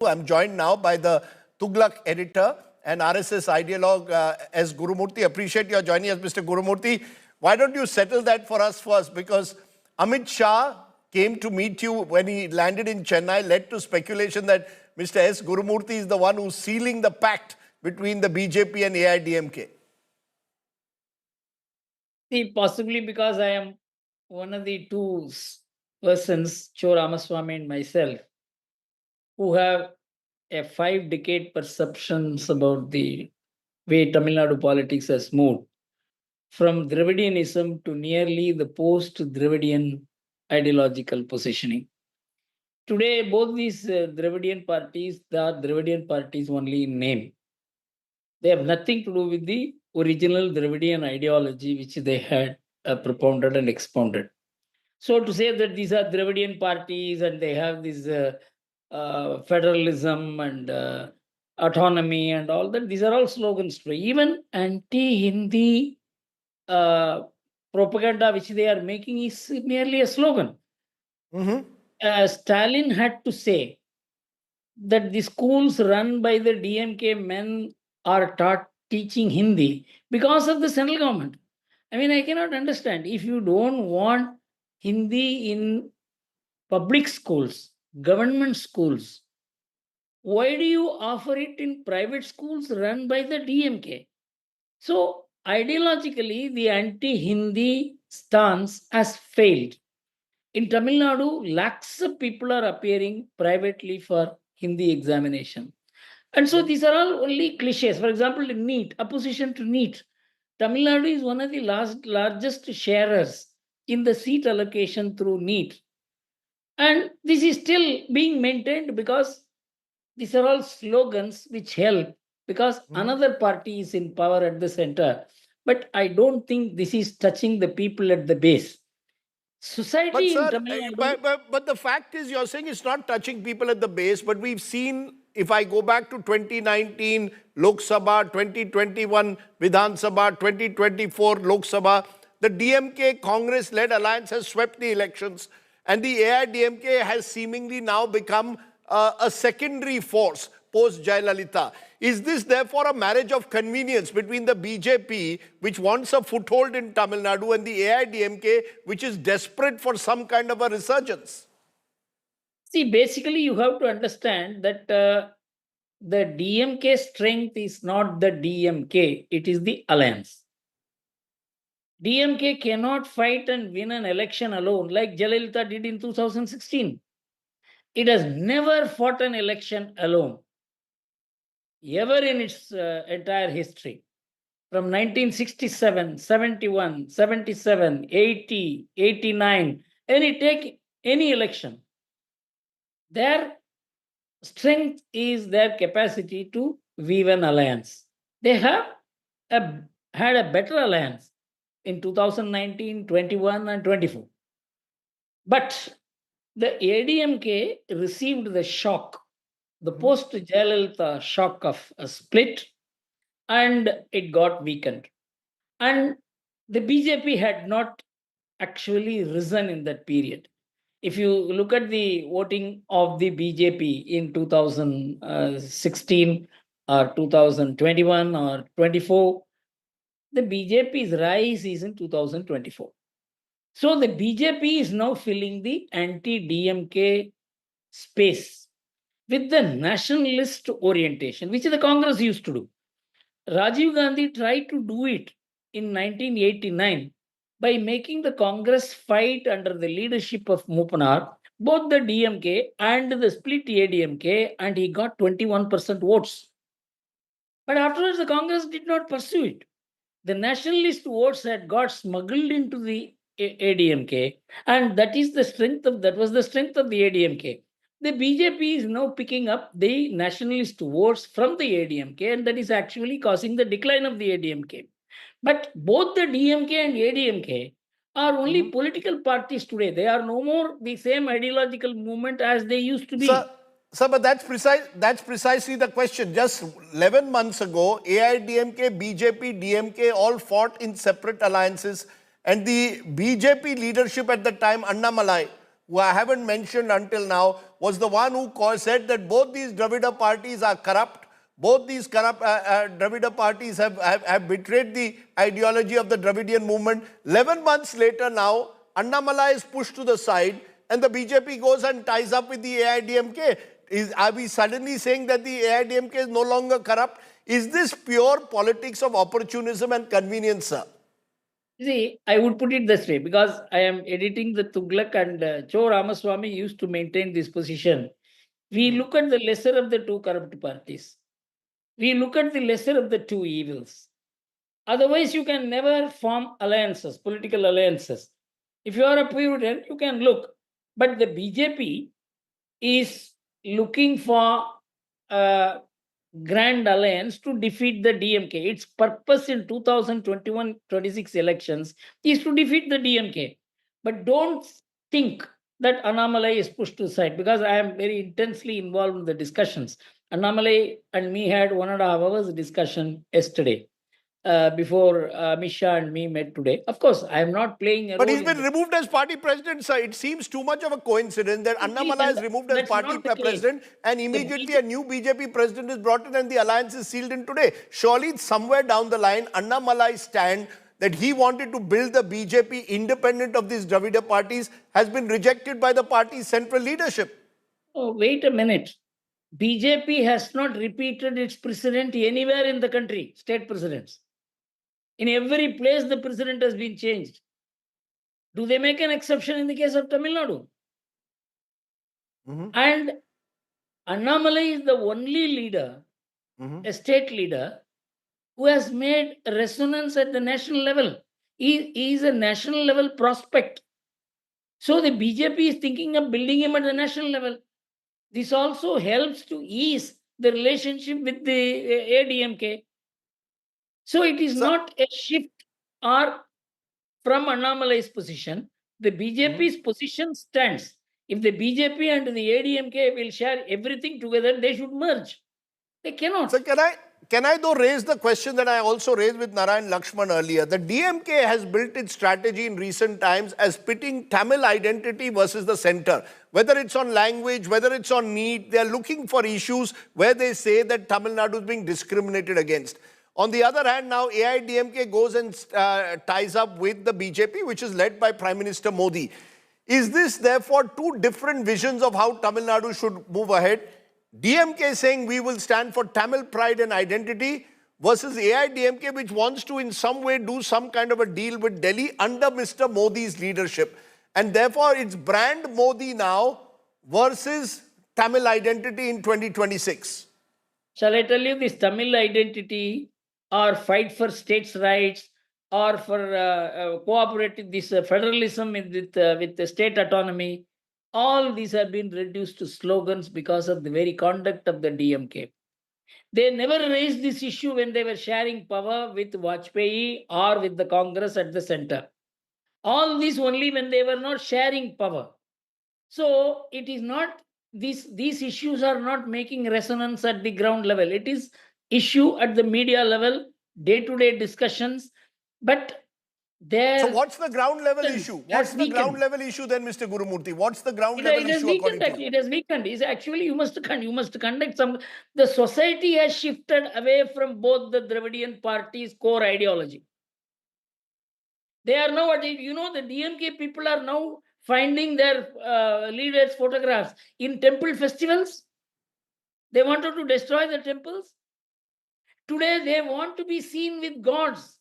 I'm joined now by the Tughlaq editor and RSS ideologue S. Gurumurthy. Appreciate your joining us, Mr. Gurumurthy. Why don't you settle that for us first? Because Amit Shah came to meet you when he landed in Chennai, led to speculation that Mr. S. Gurumurthy is the one who's sealing the pact between the BJP and AIADMK. See, possibly because I am one of the two persons, Cho Ramaswamy and myself, who have a 5-decade perceptions about the way Tamil Nadu politics has moved from Dravidianism to nearly the post-Dravidian ideological positioning. Today, both these Dravidian parties, they are Dravidian parties only in name. They have nothing to do with the original Dravidian ideology which they had propounded and expounded. So to say that these are Dravidian parties and they have this federalism and autonomy and all that, these are all slogans today. Even anti-Hindi propaganda which they are making is merely a slogan. Stalin had to say that the schools run by the DMK men are teaching Hindi because of the central government. I mean, I cannot understand. If you don't want Hindi in public schools, government schools, why do you offer it in private schools run by the DMK? So, ideologically, the anti-Hindi stance has failed. In Tamil Nadu, lakhs of people are appearing privately for Hindi examination. And so these are all only cliches. For example, NEET, opposition to NEET. Tamil Nadu is one of the largest sharers in the seat allocation through NEET. And this is still being maintained because these are all slogans which help because another party is in power at the center. But I don't think this is touching the people at the base. Society But, in sir, Tamil Nadu. but the fact is, you're saying it's not touching people at the base, but we've seen, if I go back to 2019 Lok Sabha, 2021 Vidhan Sabha, 2024 Lok Sabha, the DMK Congress-led alliance has swept the elections, and the AIADMK has seemingly now become a secondary force post Jayalalitha. Is this therefore a marriage of convenience between the BJP, which wants a foothold in Tamil Nadu, and the AIADMK, which is desperate for some kind of a resurgence? See, basically, you have to understand that the DMK strength is not the DMK, it is the alliance. DMK cannot fight and win an election alone like Jayalalitha did in 2016. It has never fought an election alone, ever in its entire history. From 1967, 71, 77, 80, 89, take any election. Their strength is their capacity to weave an alliance. They have had a better alliance in 2019, 21, and 24. But the ADMK received the shock, the post-Jayalalitha shock of a split, and it got weakened. And the BJP had not actually risen in that period. If you look at the voting of the BJP in 2016 or 2021 or 24, the BJP's rise is in 2024. So the BJP is now filling the anti-DMK space with the nationalist orientation, which the Congress used to do. Rajiv Gandhi tried to do it in 1989 by making the Congress fight under the leadership of Mupanar, both the DMK and the split ADMK, and he got 21% votes. But afterwards, the Congress did not pursue it. The nationalist votes had got smuggled into the ADMK, and that was the strength of the ADMK. The BJP is now picking up the nationalist votes from the ADMK, and that is actually causing the decline of the ADMK. But both the DMK and ADMK are only political parties today. They are no more the same ideological movement as they used to be. Sir, but that's precisely the question. Just 11 months ago, AIADMK, BJP, DMK all fought in separate alliances, and the BJP leadership at the time, Annamalai, who I haven't mentioned until now, was the one who said that both these Dravida parties are corrupt. Both these corrupt Dravida parties have betrayed the ideology of the Dravidian movement. 11 months later now, Annamalai is pushed to the side and the BJP goes and ties up with the AIADMK. Are we suddenly saying that the AIADMK is no longer corrupt? Is this pure politics of opportunism and convenience, sir? See, I would put it this way because I am editing the Tughlaq and Cho Ramaswamy used to maintain this position. We look at the lesser of the two corrupt parties. We look at the lesser of the two evils. Otherwise, you can never form alliances, political alliances. If you are a Puritan, you can look. But the BJP is looking for a grand alliance to defeat the DMK. Its purpose in 2021-26 elections is to defeat the DMK. But don't think that Annamalai is pushed to the side because I am very intensely involved in the discussions. Annamalai and me had 1.5 hours discussion yesterday before Misha and me met today. Of course, I am not playing a But role. he's been removed as party president, sir. It seems too much of a coincidence that Annamalai is removed as That's party not the case. president and immediately a new BJP president is brought in and the alliance is sealed in today. Surely somewhere down the line, Annamalai's stand that he wanted to build the BJP independent of these Dravida parties has been rejected by the party's central leadership. Oh, wait a minute. BJP has not repeated its president anywhere in the country, state presidents. In every place, the president has been changed. Do they make an exception in the case of Tamil Nadu? And Annamalai is the only leader, a state leader, who has made resonance at the national level. He is a national level prospect. So the BJP is thinking of building him at the national level. This also helps to ease the relationship with the ADMK. So it is not a shift or from Annamalai's position. The BJP's position stands. If the BJP and the ADMK will share everything together, they should merge. They cannot. So can I though raise the question that I also raised with Narayan Lakshman earlier? The DMK has built its strategy in recent times as pitting Tamil identity versus the center. Whether it's on language, whether it's on need, they're looking for issues where they say that Tamil Nadu is being discriminated against. On the other hand, now AIADMK goes and ties up with the BJP, which is led by Prime Minister Modi. Is this therefore two different visions of how Tamil Nadu should move ahead? DMK saying we will stand for Tamil pride and identity versus AIADMK which wants to in some way do some kind of a deal with Delhi under Mr. Modi's leadership. And therefore it's brand Modi now versus Tamil identity in 2026. Shall I tell you this Tamil identity or fight for states' rights or for cooperative this federalism with the state autonomy? All these have been reduced to slogans because of the very conduct of the DMK. They never raised this issue when they were sharing power with Vajpayee or with the Congress at the center. All this only when they were not sharing power. So it is not, these issues are not making resonance at the ground level. It is issue at the media level, day-to-day discussions, but so what's the ground level issue? What's the ground level issue then, Mr. Gurumurthy? What's the ground level issue according to you? It has weakened. It's actually, you must conduct some. The society has shifted away from both the Dravidian parties' core ideology. They are now, the DMK people are now finding their leaders' photographs in temple festivals. They wanted to destroy the temples. Today, they want to be seen with gods.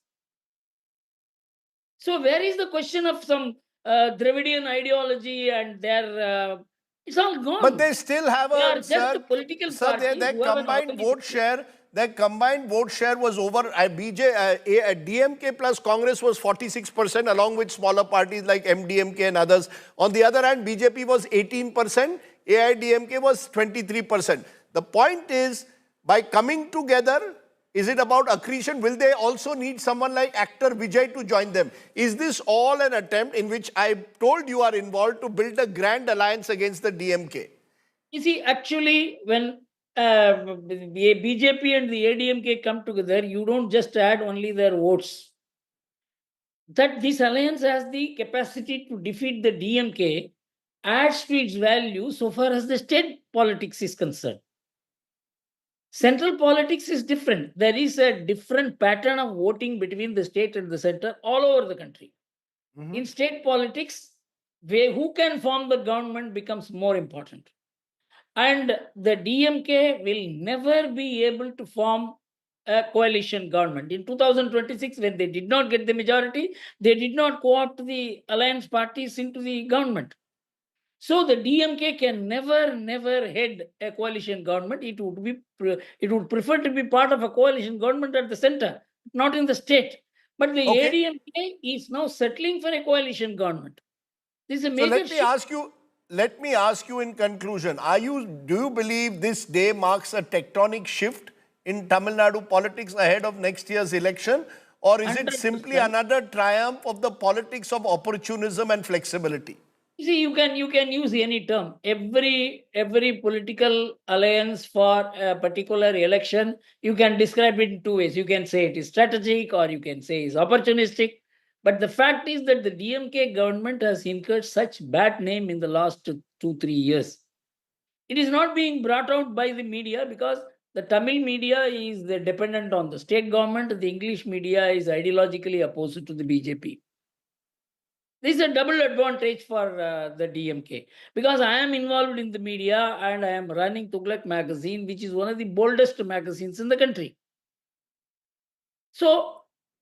So where is the question of some Dravidian ideology and their... it's all gone. But they still have a political party. Their combined vote share... Their combined vote share was over, DMK plus Congress was 46% along with smaller parties like MDMK and others. On the other hand, BJP was 18%, AIADMK was 23%. The point is, by coming together, is it about accretion? Will they also need someone like actor Vijay to join them? Is this all an attempt in which I told you are involved to build a grand alliance against the DMK? You see, actually, when the BJP and the ADMK come together, you don't just add only their votes. That this alliance has the capacity to defeat the DMK adds to its value so far as the state politics is concerned. Central politics is different. There is a different pattern of voting between the state and the center all over the country. In state politics, who can form the government becomes more important. And the DMK will never be able to form a coalition government. In 2026, when they did not get the majority, they did not co opt the alliance parties into the government. So the DMK can never head a coalition government. It would prefer to be part of a coalition government at the center, not in the state. But the Okay. ADMK is now settling for a coalition government. This is a So major shift. let me ask you in conclusion, do you believe this day marks a tectonic shift in Tamil Nadu politics ahead of next year's election? Or is it simply 100%. another triumph of the politics of opportunism and flexibility? See, you can use any term. Every political alliance for a particular election, you can describe it in two ways. You can say it is strategic, or you can say it's opportunistic. But the fact is that the DMK government has incurred such bad name in the last 2 3 years. It is not being brought out by the media because the Tamil media is dependent on the state government. The English media is ideologically opposed to the BJP. This is a double advantage for the DMK because I am involved in the media and I am running Tughlaq magazine, which is one of the boldest magazines in the country. So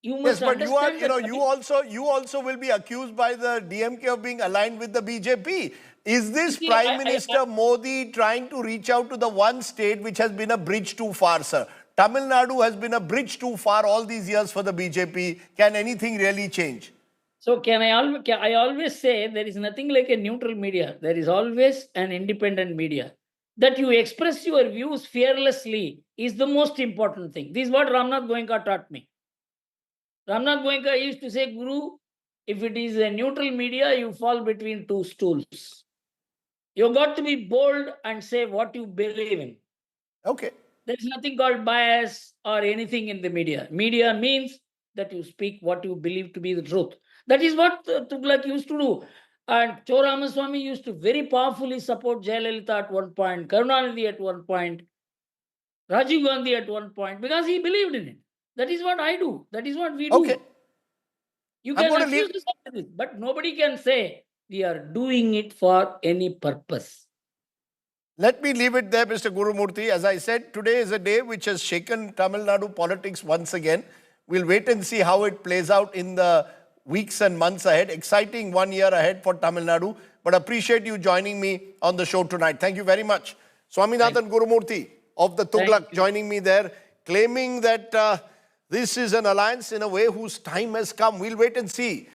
you Yes, must but understand that. you also will be accused by the DMK of being aligned with the BJP. Is this See, Prime Minister Modi trying to reach out to the one state which has been a bridge too far, sir? Tamil Nadu has been a bridge too far all these years for the BJP. Can anything really change? So I always say there is nothing like a neutral media. There is always an independent media. That you express your views fearlessly is the most important thing. This is what Ramnath Goenka taught me. Ramnath Goenka used to say, Guru, if it is a neutral media, you fall between two stools. You got to be bold and say what you believe in. Okay. There is nothing called bias or anything in the media. Media means that you speak what you believe to be the truth. That is what Tughlaq used to do. And Cho Ramaswamy used to very powerfully support Jayalalitha at one point, Karunanidhi at one point, Rajiv Gandhi at one point, because he believed in it. That is what I do. That is what we do. Okay. You I'm can going to accuse leave. us of this, but nobody can say we are doing it for any purpose. Let me leave it there, Mr. Gurumurthy. As I said, today is a day which has shaken Tamil Nadu politics once again. We'll wait and see how it plays out in the weeks and months ahead. Exciting 1 year ahead for Tamil Nadu. But appreciate you joining me on the show tonight. Thank you very much. Swaminathan Gurumurthy of the Tughlaq joining me there, claiming that this is an alliance in a way whose time has come. We'll wait and see.